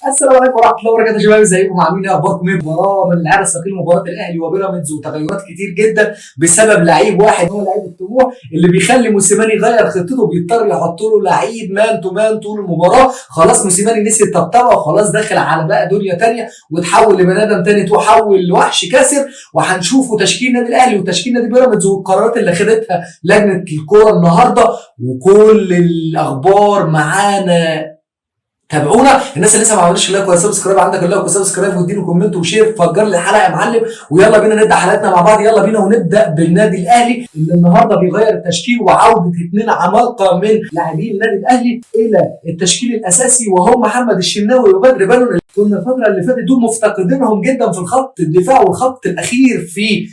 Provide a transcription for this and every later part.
السلام عليكم ورحمه الله وبركاته يا شباب، ازيكم؟ عاملين ايه؟ اخباركم ايه؟ مباراه من العيار الثقيل، مباراه الاهلي وبيراميدز، وتغيرات كتير جدا بسبب لعيب واحد هو لعيب الطموح اللي بيخلي موسيماني يغير خطته، بيضطر يحط له لعيب مان تو مان طول المباراه. خلاص موسيماني نسي الطبطبه وخلاص داخل على بقى دنيا ثانيه، وتحول لبني ادم ثاني، وحول لوحش كاسر. وهنشوفوا تشكيل نادي الاهلي وتشكيل نادي بيراميدز والقرارات اللي خدتها لجنه الكوره النهارده، وكل الاخبار معانا. تابعونا. الناس اللي لسه ما عملتش لايك وسبسكرايب، عندك اللايك وسبسكرايب واديله كومنت وشير، فجر لي الحلقه يا معلم. ويلا بينا نبدا حلقتنا مع بعض، يلا بينا ونبدا بالنادي الاهلي اللي النهارده بيغير التشكيل وعوده اثنين عمالقه من لاعبين النادي الاهلي الى التشكيل الاساسي، وهم محمد الشناوي وبدر بنون اللي كنا الفتره اللي فاتت دول مفتقدينهم جدا في الخط الدفاع والخط الاخير في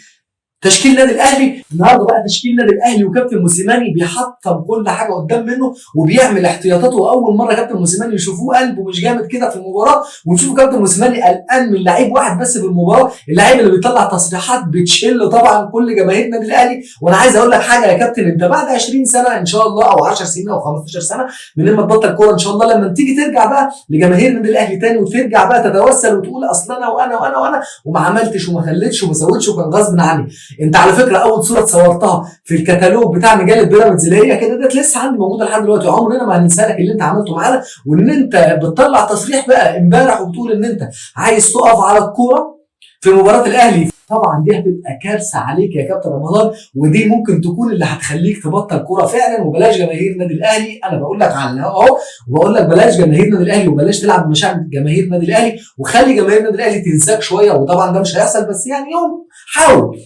تشكيل نادي الاهلي. النهارده بقى تشكيل نادي الاهلي وكابتن موسيماني بيحطم كل حاجه قدام منه وبيعمل احتياطاته. واول مره كابتن موسيماني يشوفوه قلبه مش جامد كده في المباراه، ونشوف كابتن موسيماني قلقان من لعيب واحد بس في المباراه، اللعيب اللي بيطلع تصريحات بتشل طبعا كل جماهير النادي الاهلي. وانا عايز اقول لك حاجه يا كابتن، انت بعد 20 سنه ان شاء الله، او 10 سنين او 15 سنه من لما تبطل كوره ان شاء الله، لما تيجي ترجع بقى لجماهير النادي الاهلي تاني وترجع بقى تتوسل وتقول اصل انا وانا وانا وانا وما عملتش وما خليتش وما سويتش وكان غصب عني. انت على فكره اول صوره اتصورتها في الكتالوج بتاع مجله بيراميدز اللي هي كده ديت لسه عندي موجوده لحد دلوقتي، عمرنا ما هننسى لك اللي انت عملته معانا، وان انت بتطلع تصريح بقى امبارح وبتقول ان انت عايز تقف على الكوره في مباراه الاهلي. طبعا دي هتبقى كارثه عليك يا كابتن رمضان، ودي ممكن تكون اللي هتخليك تبطل كوره فعلا. وبلاش جماهير النادي الاهلي، انا بقول لك على الهواء اهو، وبقول لك بلاش جماهير النادي الاهلي وبلاش تلعب بمشاعر جماهير النادي الاهلي، وخلي جماهير النادي الاهلي تنساك شويه. وطبعا ده مش هيحصل، بس يعني يوم حاول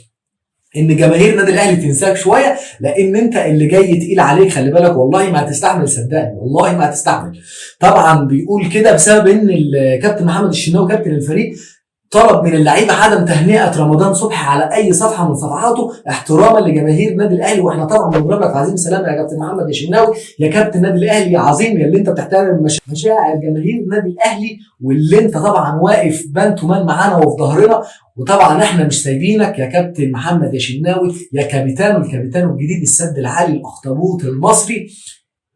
ان جماهير النادي الاهلي تنساك شويه، لان انت اللي جاي تقيل عليك. خلي بالك والله ما هتستحمل، صدقني والله ما هتستحمل. طبعا بيقول كده بسبب ان الكابتن محمد الشناوي كابتن الفريق طلب من اللعيبه عدم تهنئه رمضان صبحي على اي صفحه من صفحاته احتراما لجماهير النادي الاهلي. واحنا طبعا بنضرب لك عظيم سلام يا كابتن محمد الشناوي، يا كابتن النادي الاهلي يا عظيم، يا اللي انت بتحترم مشاعر جماهير النادي الاهلي، واللي انت طبعا واقف مان تو مان معانا وفي ظهرنا. وطبعا احنا مش سايبينك يا كابتن محمد يا شناوي يا كابيتانو، الكابيتانو الجديد السد العالي الاخطبوط المصري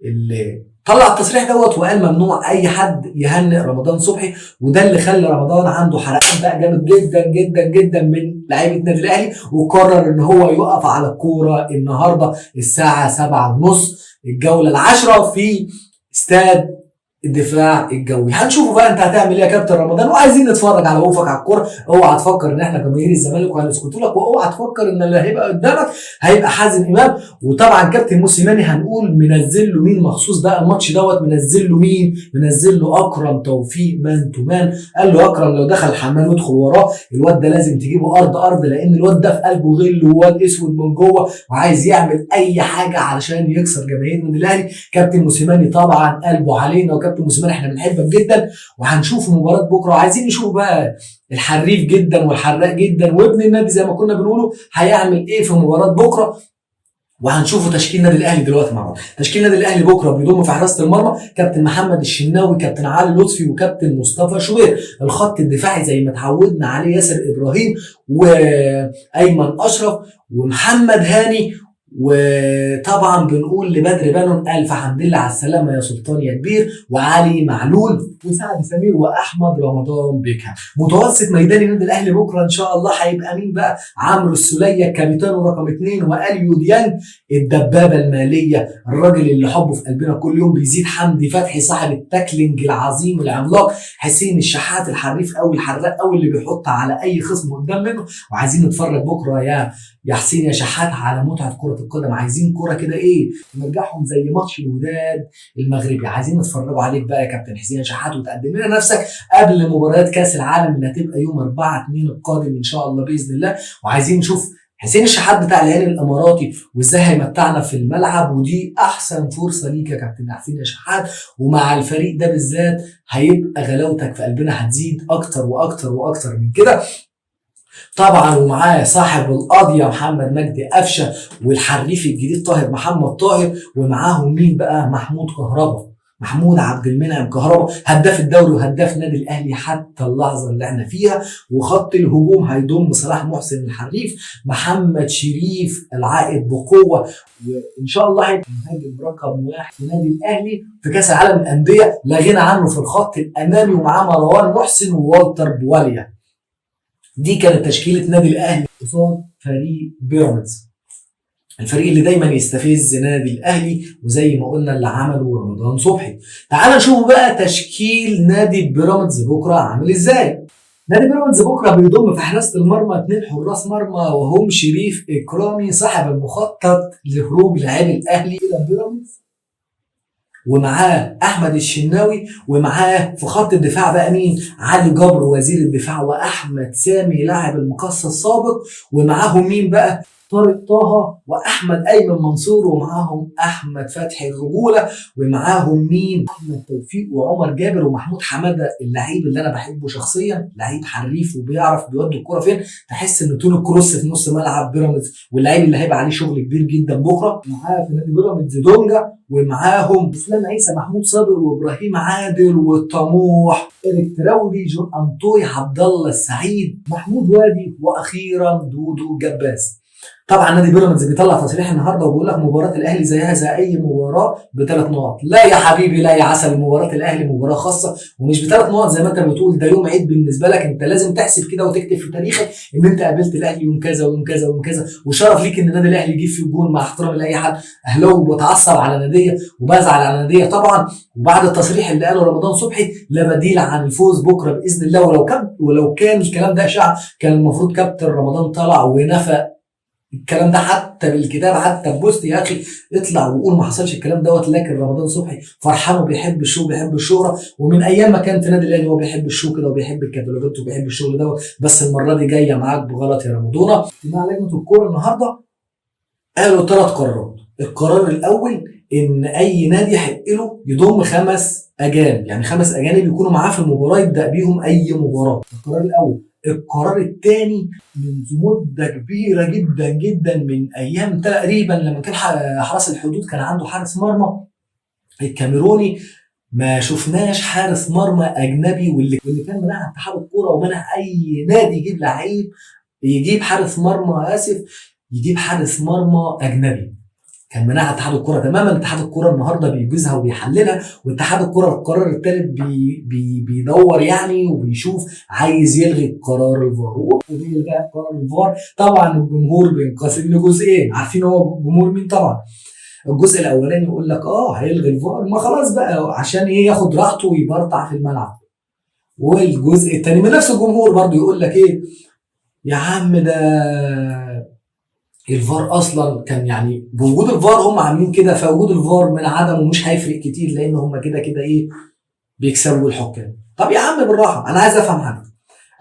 اللي طلع التصريح دوت وقال ممنوع اي حد يهنئ رمضان صبحي. وده اللي خلى رمضان عنده حرقان بقى جامد جدا جدا جدا من لعيبه النادي الاهلي، وقرر ان هو يقف على الكوره النهارده الساعه 7:30 الجوله العاشره في استاد الدفاع الجوي. هنشوفوا بقى انت هتعمل ايه يا كابتن رمضان، وعايزين نتفرج على وقوفك على الكوره. اوعى تفكر ان احنا جماهير الزمالك وهنسكت لك، واوعى تفكر ان اللي هيبقى قدامك هيبقى حازم امام. وطبعا كابتن موسيماني هنقول منزل له مين مخصوص بقى الماتش دوت، منزل له مين؟ منزل له اكرم توفيق مان تو مان. قال له اكرم لو دخل الحمام ادخل وراه، الواد ده لازم تجيبه ارض لان الواد ده في قلبه غل وواد اسود من جوه وعايز يعمل اي حاجه علشان يكسر جماهير النادي الاهلي. كابتن موسيماني طبعا قلبه علينا، كابتن موسيماني احنا بنحبك جدا، وهنشوف مباراه بكره. وعايزين نشوف بقى الحريف جدا والحراق جدا وابن النادي زي ما كنا بنقوله هيعمل ايه في مباراه بكره. وهنشوفوا تشكيل النادي الاهلي دلوقتي مع بعض. تشكيل النادي الاهلي بكره بيضم في حراسه المرمى كابتن محمد الشناوي، كابتن علي لطفي، وكابتن مصطفى شوبير. الخط الدفاعي زي ما اتعودنا عليه ياسر ابراهيم وايمن اشرف ومحمد هاني. وطبعا بنقول لبدر بنون الف حمد لله على السلامه يا سلطان يا كبير، وعلي معلول وسعد سمير واحمد رمضان بيكهام. متوسط ميدان النادي الاهلي بكره ان شاء الله هيبقى مين بقى؟ عمرو السوليه كابيتانو رقم 2، واليو ديانج الدبابه الماليه، الراجل اللي حبه في قلبنا كل يوم بيزيد، حمدي فتحي صاحب التاكلينج العظيم العملاق، حسين الشحات الحريف قوي الحراق قوي اللي بيحط على اي خصم قدام منه. وعايزين نتفرج بكره يا حسين يا شحات على متعه كره القدم. عايزين كوره كده ايه نرجعهم زي ماتش الوداد المغربي. عايزين نتفرجوا عليك بقى يا كابتن حسين شحات، وتقدم لنا نفسك قبل مباريات كاس العالم اللي هتبقى يوم 4/2 القادم ان شاء الله باذن الله. وعايزين نشوف حسين الشحات بتاع الهلال الاماراتي وازاي هيمتعنا في الملعب، ودي احسن فرصه ليك يا كابتن حسين يا شحات. ومع الفريق ده بالذات هيبقى غلاوتك في قلبنا هتزيد اكتر واكتر واكتر من كده. طبعا ومعاه صاحب القضيه محمد مجدي قفشه، والحريف الجديد طاهر محمد طاهر، ومعاهم مين بقى؟ محمود كهربا. محمود عبد المنعم كهربا هداف الدوري وهداف نادي الاهلي حتى اللحظه اللي احنا فيها. وخط الهجوم هيضم صلاح محسن الحريف، محمد شريف العائد بقوه، وان شاء الله هيبقى مهاجم رقم واحد في نادي الاهلي في كاس العالم للانديه لا غنى عنه في الخط الامامي، ومعاه مروان محسن ووالتر بواليا. دي كانت تشكيله نادي الاهلي قصاد فريق بيراميدز، الفريق اللي دايما يستفز نادي الاهلي، وزي ما قلنا اللي عمله رمضان صبحي. تعال نشوف بقى تشكيل نادي بيراميدز بكره عامل ازاي. نادي بيراميدز بكره بيضم في حراسه المرمى 2 حراس مرمى، وهم شريف اكرامي صاحب المخطط لهروب لاعبي الاهلي الى بيراميدز، ومعاه احمد الشناوي، ومعاه في خط الدفاع بقى مين؟ علي جبر وزير الدفاع، واحمد سامي لاعب المقصه السابق، ومعاهم مين بقى؟ طارق طه واحمد ايمن منصور، ومعاهم احمد فتحي الرجوله، ومعاهم مين؟ احمد توفيق وعمر جابر ومحمود حماده، اللعيب اللي انا بحبه شخصيا، لعيب حريف وبيعرف بيودي الكوره فين، تحس ان طول الكروس في نص ملعب بيراميدز، واللعيب اللي هيبقى عليه شغل كبير جدا بكره. معاه في نادي بيراميدز دونجا، ومعاهم اسلام عيسى، محمود صابر، وابراهيم عادل، والطموح إيريك تراوري، جون انطوي، عبد الله السعيد، محمود وادي، واخيرا دودو جباس. طبعا نادي بيراميدز بيطلع تصريح النهارده وبيقول لك مباراه الاهلي زيها زي اي مباراه ب3 نقط. لا يا حبيبي، لا يا عسل، مباراه الاهلي مباراه خاصه ومش ب3 نقط زي ما انت بتقول، ده يوم عيد بالنسبه لك. انت لازم تحسب كده وتكتب في تاريخك ان انت قابلت الاهلي يوم كذا ويوم كذا ويوم كذا، وشرف ليك ان النادي الاهلي يجيب فيه جول، مع احترامي لاي حد اهلاوي بتعصب على ناديه وبزعل على ناديه طبعا. وبعد التصريح اللي قاله رمضان صبحي لا بديل عن الفوز بكره باذن الله. ولو كان الكلام ده اشاعه كان المفروض كابتن رمضان طلع ونفى الكلام ده حتى بالكتاب، حتى ببوست يا اخي اطلع وقول ما حصلش الكلام دوت. لكن رمضان صبحي فرحان وبيحب الشو، بيحب الشهره، ومن ايام ما كان في نادي الاهلي هو بيحب الشو كده وبيحب الكتالوجات وبيحب الشغل دوت. بس المره دي جايه معاك بغلط يا رمضان. اجتماع لجنه الكوره النهارده قالوا 3 قرارات. القرار الاول ان اي نادي يحق له يضم 5 اجانب، يعني 5 اجانب يكونوا معاه في المباراه يبدا بيهم اي مباراه. القرار الاول. القرار الثاني، منذ مده كبيره جدا جدا من ايام تقريبا لما كان حرس الحدود كان عنده حارس مرمى الكاميروني، ما شفناش حارس مرمى اجنبي، واللي كان منع اتحاد الكوره ومنع اي نادي يجيب حارس مرمى يجيب حارس مرمى اجنبي. كان منعها اتحاد الكوره تماما. اتحاد الكوره النهارده بيجوزها وبيحللها، واتحاد الكوره القرار الثالث بيدور يعني وبيشوف عايز يلغي قرار الفار. وبيلغي قرار الفار طبعا الجمهور بينقسم لجزئين. عارفين هو جمهور مين؟ طبعا الجزء الاولاني يقول لك هيلغي الفار، ما خلاص بقى عشان ايه؟ ياخد راحته ويبرطع في الملعب. والجزء الثاني من نفس الجمهور برضه يقول لك ايه يا عم، ده الفار اصلا كان يعني بوجود الفار هم عاملين كده، فوجود الفار من عدمه مش هيفرق كتير لان هم كده كده ايه؟ بيكسبوا الحكام. طب يا عم بالراحه، انا عايز افهم حاجه.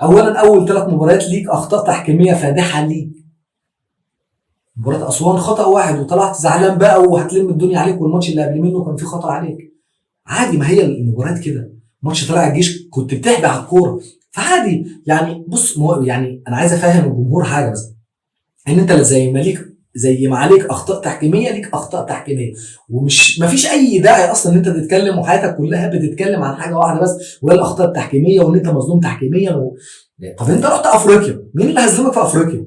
اولا اول 3 مباريات ليك اخطاء تحكيميه فادحه ليك. مباراه اسوان خطا واحد وطلعت زعلان بقى وهتلم الدنيا عليك، والماتش اللي قبل منه كان فيه خطا عليك. عادي، ما هي المباريات كده. ماتش طلع الجيش كنت بتحبي على الكوره فعادي يعني. بص يعني انا عايز افهم الجمهور حاجه بس، ان انت زي ما عليك اخطاء تحكيميه ليك اخطاء تحكيميه، ومش مفيش اي داعي اصلا ان انت تتكلم وحياتك كلها بتتكلم عن حاجه واحده بس وهي الاخطاء التحكيميه وان انت مظلوم تحكيميا طب انت رحت افريقيا، مين اللي هزمك في افريقيا؟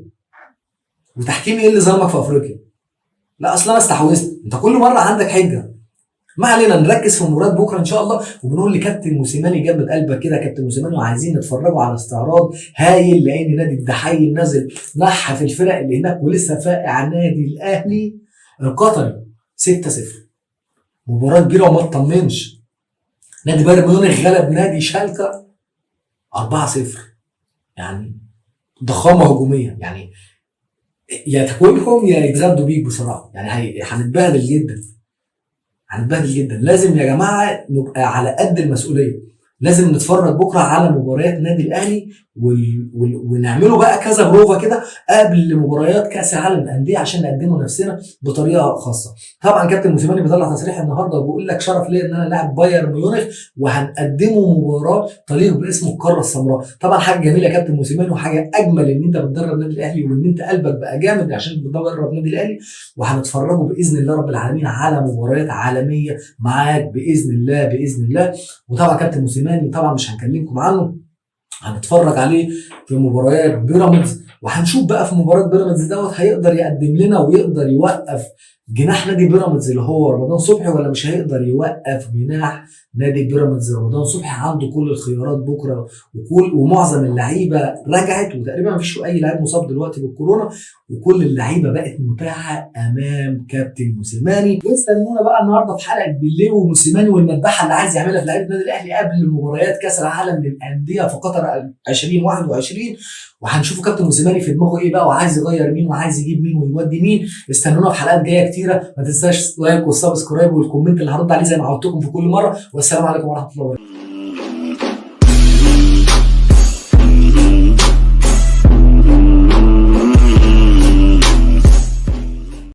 وتحكيم ايه اللي ظلمك في افريقيا؟ لا اصل انا استحوذت. انت كل مره عندك حجه. ما علينا، نركز في مباراه بكره ان شاء الله. وبنقول لكابتن موسيماني جنب قلبك كده كابتن موسيماني، وعايزين نتفرجوا على استعراض هايل لان نادي الدحيل نازل نح في الفرق اللي هناك، ولسه فاقع نادي الاهلي القطري 6-0. مباراه كبيره وما تطمنش. نادي بايرن ميونخ غلب نادي شالكه 4-0. يعني ضخامه هجوميه، يعني يا تاكلهم يا يتغدوا بيك بصراحه. يعني هنتبهدل جدا، هنتبهدل جدا. لازم يا جماعه نبقى على قد المسؤوليه. لازم نتفرج بكره على مباريات النادي الاهلي ونعمله بقى كذا بروفا كده قبل مباريات كاس العالم للانديه عشان نقدمه نفسنا بطريقه خاصه. طبعا كابتن موسيماني بيطلع تصريح النهارده وبيقول لك شرف ليا ان انا لاعب بايرن ميونخ وهنقدمه مباراه تليق باسم القاره السمراء. طبعا حاجه جميله يا كابتن موسيماني، وحاجه اجمل ان انت بتدرب النادي الاهلي وان انت قلبك بقى جامد عشان بتدرب النادي الاهلي، وهنتفرجوا باذن الله رب العالمين على مباريات عالميه معاك باذن الله باذن الله. وطبعا كابتن موسيماني طبعا مش هنكلمكم عنه، هنتفرج عليه في مباريات بيراميدز، وهنشوف بقى في مباراه بيراميدز دوت هيقدر يقدم لنا ويقدر يوقف جناح نادي بيراميدز اللي هو رمضان صبحي، ولا مش هيقدر يوقف جناح نادي بيراميدز رمضان صبحي. عنده كل الخيارات بكره، ومعظم اللعيبه رجعت، وتقريبا ما فيش اي لاعب مصاب دلوقتي بالكورونا، وكل اللعيبه بقت متاحه امام كابتن موسيماني. واستنونا بقى النهارده في حلقه بالليل وموسيماني والمذبحه اللي عايز يعملها في لعيبه النادي الاهلي قبل مباريات كاس العالم للانديه في قطر 2021، وهنشوفوا كابتن موسيماني في دماغه ايه بقى، وعايز يغير مين وعايز يجيب مين ويودي مين. استنونا في حلقات جايه كتيره، ما تنساش لايك والسبسكرايب والكومنت اللي هرد عليه زي ما عودتكم في كل مره. والسلام عليكم ورحمه الله وبركاته.